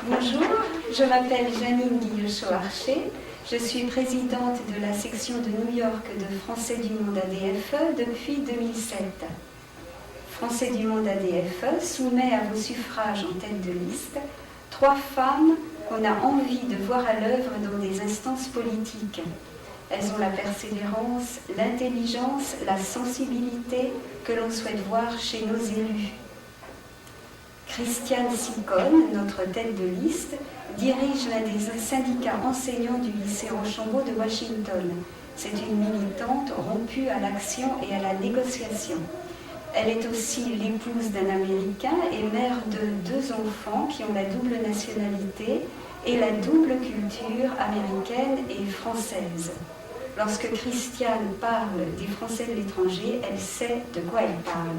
Bonjour, je m'appelle Janine Guillochot-Archer. Je suis présidente de la section de New York de Français du Monde ADFE depuis 2007. Français du Monde ADFE soumet à vos suffrages en tête de liste 3 femmes qu'on a envie de voir à l'œuvre dans des instances politiques. Elles ont la persévérance, l'intelligence, la sensibilité que l'on souhaite voir chez nos élus. Christiane Sicone, notre tête de liste, dirige l'un des syndicats enseignants du lycée Rochambeau de Washington. C'est une militante rompue à l'action et à la négociation. Elle est aussi l'épouse d'un Américain et mère de 2 enfants qui ont la double nationalité et la double culture américaine et française. Lorsque Christiane parle des Français de l'étranger, elle sait de quoi elle parle.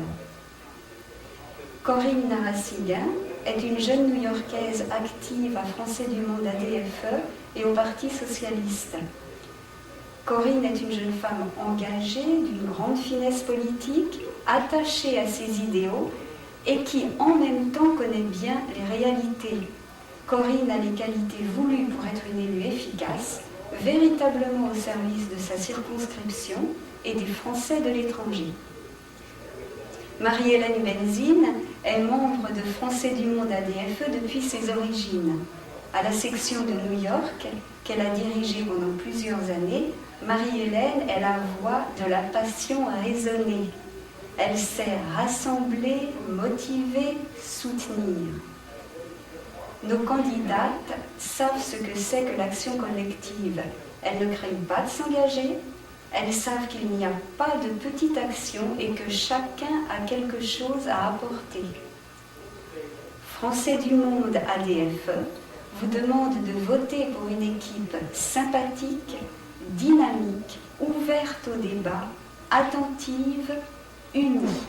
Corinne Narassiguin est une jeune New-Yorkaise active à Français du Monde ADFE et au Parti socialiste. Corinne est une jeune femme engagée, d'une grande finesse politique, attachée à ses idéaux et qui en même temps connaît bien les réalités. Corinne a les qualités voulues pour être une élue efficace, véritablement au service de sa circonscription et des Français de l'étranger. Marie-Hélène Benzine est membre de Français du Monde ADFE depuis ses origines. À la section de New York, qu'elle a dirigée pendant plusieurs années, Marie-Hélène est la voix de la passion raisonnée. Elle sait rassembler, motiver, soutenir. Nos candidates savent ce que c'est que l'action collective. Elles ne craignent pas de s'engager. Elles savent qu'il n'y a pas de petite action et que chacun a quelque chose à apporter. Français du Monde ADFE vous demande de voter pour une équipe sympathique, dynamique, ouverte au débat, attentive, unie.